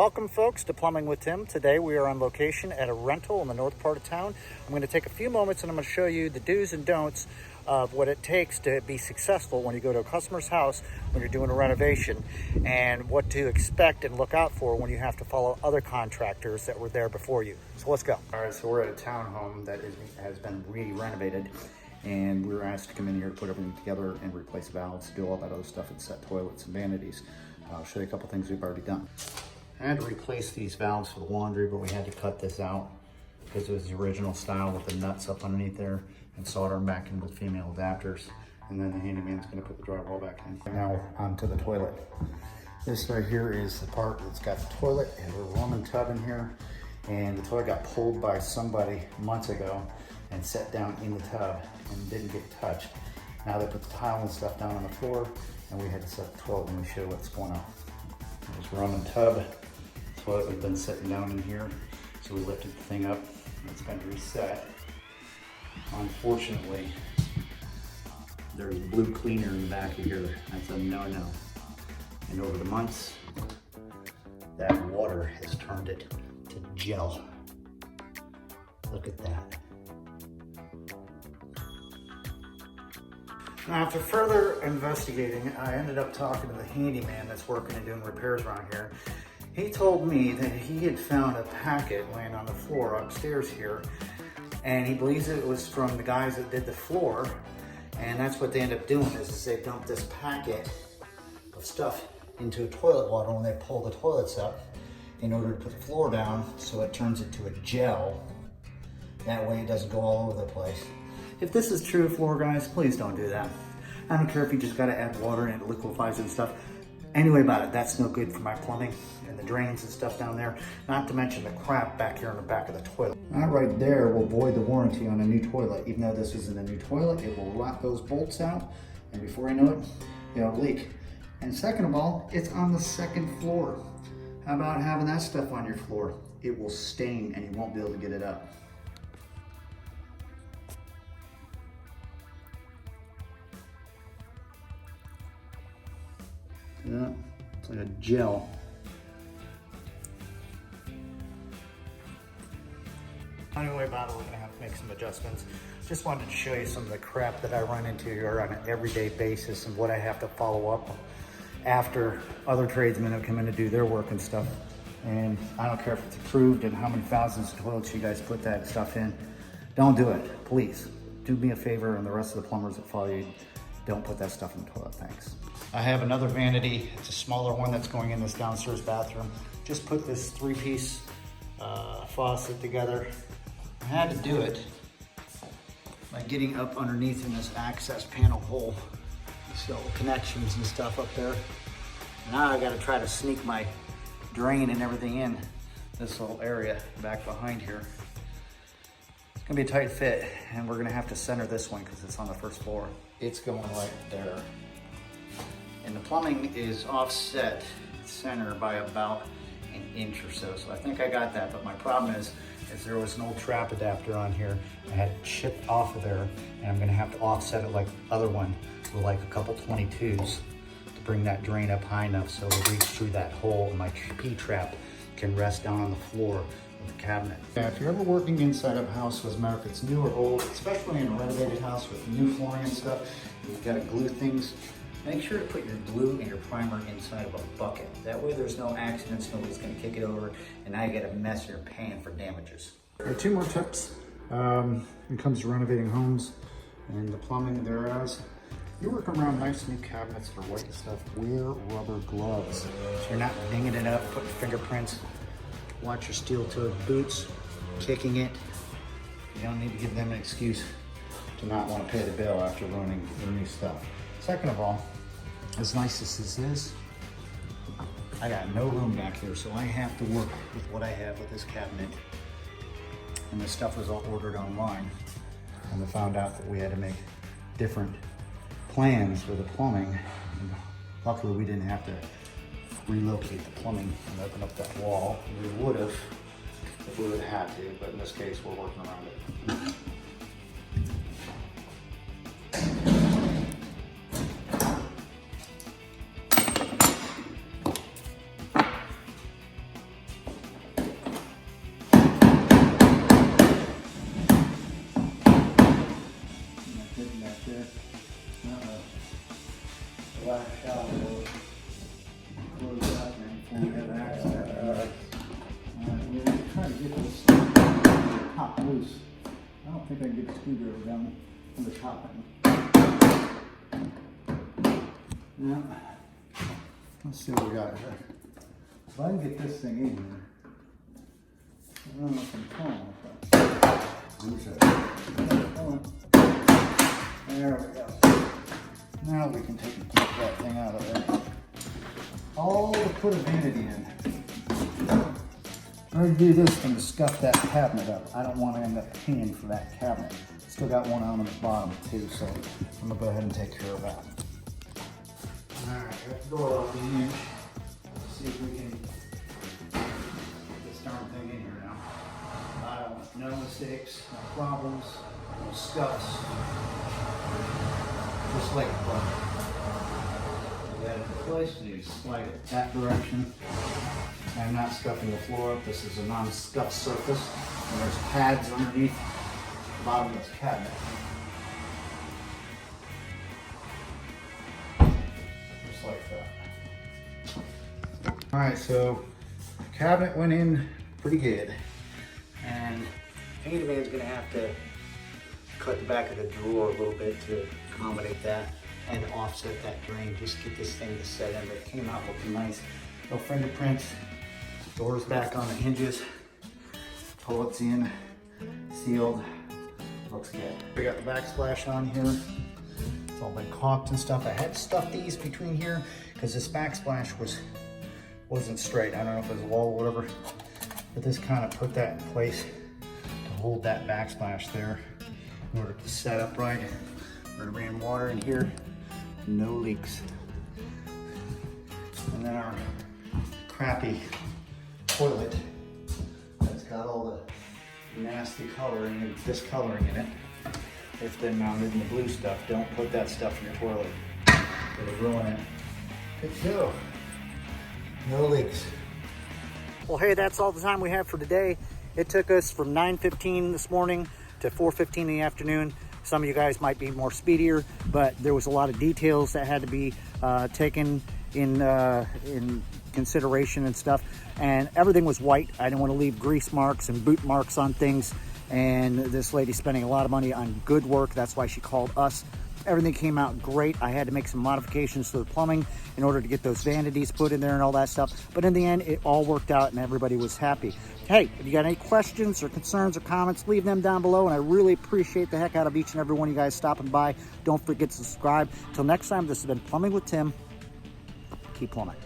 Welcome folks to Plumbing with Tim. Today we are on location at a rental in the north part of town. I'm going to take a few moments and I'm going to show you the do's and don'ts of what it takes to be successful when you go to a customer's house when you're doing a renovation, and what to expect and look out for when you have to follow other contractors that were there before you. So let's go. All right, so we're at a townhome that has been re-renovated, and we were asked to come in here to put everything together and replace valves, do all that other stuff, and set toilets and vanities. I'll show you a couple things we've already done. I had to replace these valves for the laundry, but we had to cut this out because it was the original style with the nuts up underneath there, and solder them back in with female adapters. And then the handyman's gonna put the drywall back in. Now onto the toilet. This right here is the part that's got the toilet and a Roman tub in here. And the toilet got pulled by somebody months ago and set down in the tub and didn't get touched. Now they put the tile and stuff down on the floor, and we had to set the toilet and we show what's going on. There's Roman tub. Toilet we've been sitting down in here. So we lifted the thing up. It's been reset. Unfortunately, there's blue cleaner in the back of here. That's a no-no. And over the months, that water has turned it to gel. Look at that. Now, after further investigating, I ended up talking to the handyman that's working and doing repairs around here. He told me that he had found a packet laying on the floor upstairs here, and he believes it was from the guys that did the floor, and that's what they end up doing is they dump this packet of stuff into a toilet water when they pull the toilets up in order to put the floor down so it turns into a gel. That way it doesn't go all over the place. If this is true, floor guys, please don't do that. I don't care if you just gotta add water and it liquefies and stuff. Anyway about it, that's no good for my plumbing and the drains and stuff down there, not to mention the crap back here in the back of the toilet. That right there will void the warranty on a new toilet. Even though this isn't a new toilet, it will rot those bolts out, and before I know it, it'll leak. And second of all, it's on the second floor. How about having that stuff on your floor? It will stain and you won't be able to get it up. Yeah, it's like a gel. Anyway, about it, we're gonna have to make some adjustments. Just wanted to show you some of the crap that I run into here on an everyday basis and what I have to follow up after other tradesmen have come in to do their work and stuff. And I don't care if it's approved and how many thousands of toilets you guys put that stuff in. Don't do it, please. Do me a favor, and the rest of the plumbers that follow you, don't put that stuff in the toilet, thanks. I have another vanity. It's a smaller one that's going in this downstairs bathroom. Just put this three-piece faucet together. I had to do it by getting up underneath in this access panel hole. These little connections and stuff up there. Now I gotta try to sneak my drain and everything in this little area back behind here. It's gonna be a tight fit, and we're gonna have to center this one because it's on the first floor. It's going right there. And the plumbing is offset center by about an inch or so. So I think I got that, but my problem is there was an old trap adapter on here. I had it chipped off of there, and I'm gonna have to offset it like the other one with like a couple 22s to bring that drain up high enough so it'll reach through that hole and my P-trap can rest down on the floor of the cabinet. Yeah, if you're ever working inside of a house, doesn't matter if it's new or old, especially in a renovated house with new flooring and stuff, you've gotta glue things. Make sure to put your glue and your primer inside of a bucket. That way there's no accidents, nobody's gonna kick it over, and now you get a mess and you're paying for damages. There are two more tips when it comes to renovating homes and the plumbing thereas. You're working around nice new cabinets that are white and stuff, wear rubber gloves. So you're not dinging it up, putting fingerprints. Watch your steel-toed boots, kicking it. You don't need to give them an excuse to not want to pay the bill after ruining your new stuff. Second of all, as nice as this is, I got no room back here, so I have to work with what I have with this cabinet. And this stuff was all ordered online. And I found out that we had to make different plans for the plumbing. And luckily, we didn't have to relocate the plumbing and open up that wall. We would have if we would have had to, but in this case, we're working around it. right there. The last shower will close out before we have access. We're going to try to get this top loose. I don't think I can get the screwdriver down from the top end. Yeah. Let's see what we got here. If I can get this thing in here, I don't know if I'm calling it. There we go. Now we can take that thing out of there. All to put a vanity in. I'm going to do this and scuff that cabinet up. I don't want to end up paying for that cabinet. Still got one on the bottom too, so I'm going to go ahead and take care of that. Alright, got the door off the hinge. Let's see if we can get this darn thing in here now. No mistakes, no problems, no scuffs. Just like a plug. We got it in place, and you slide it that direction. I'm not scuffing the floor up. This is a non-scuff surface. And there's pads underneath the bottom of this cabinet. Just like that. Alright, so the cabinet went in pretty good. And handyman's gonna have to cut the back of the drawer a little bit to accommodate that and offset that drain. Just get this thing to set in, but it came out looking nice. No fingerprints. Doors back on the hinges. Pullets in, sealed. Looks good. We got the backsplash on here. It's all been caulked and stuff. I had to stuff these between here because this backsplash wasn't straight. I don't know if it was a wall or whatever, but this kind of put that in place to hold that backsplash there in order to set up right. We're gonna ran water in here, no leaks. And then our crappy toilet that's got all the nasty coloring and discoloring in it. It's been mounted in the blue stuff. Don't put that stuff in your toilet. It'll ruin it. Good to go. No leaks. Well, hey, that's all the time we have for today. It took us from 9:15 this morning to 4:15 in the afternoon. Some of you guys might be more speedier, but there was a lot of details that had to be taken in consideration and stuff. And everything was white. I didn't want to leave grease marks and boot marks on things. And this lady's spending a lot of money on good work. That's why she called us. Everything came out great. I had to make some modifications to the plumbing in order to get those vanities put in there and all that stuff. But in the end, it all worked out and everybody was happy. Hey, if you got any questions or concerns or comments, leave them down below. And I really appreciate the heck out of each and every one of you guys stopping by. Don't forget to subscribe. Till next time, this has been Plumbing with Tim. Keep plumbing.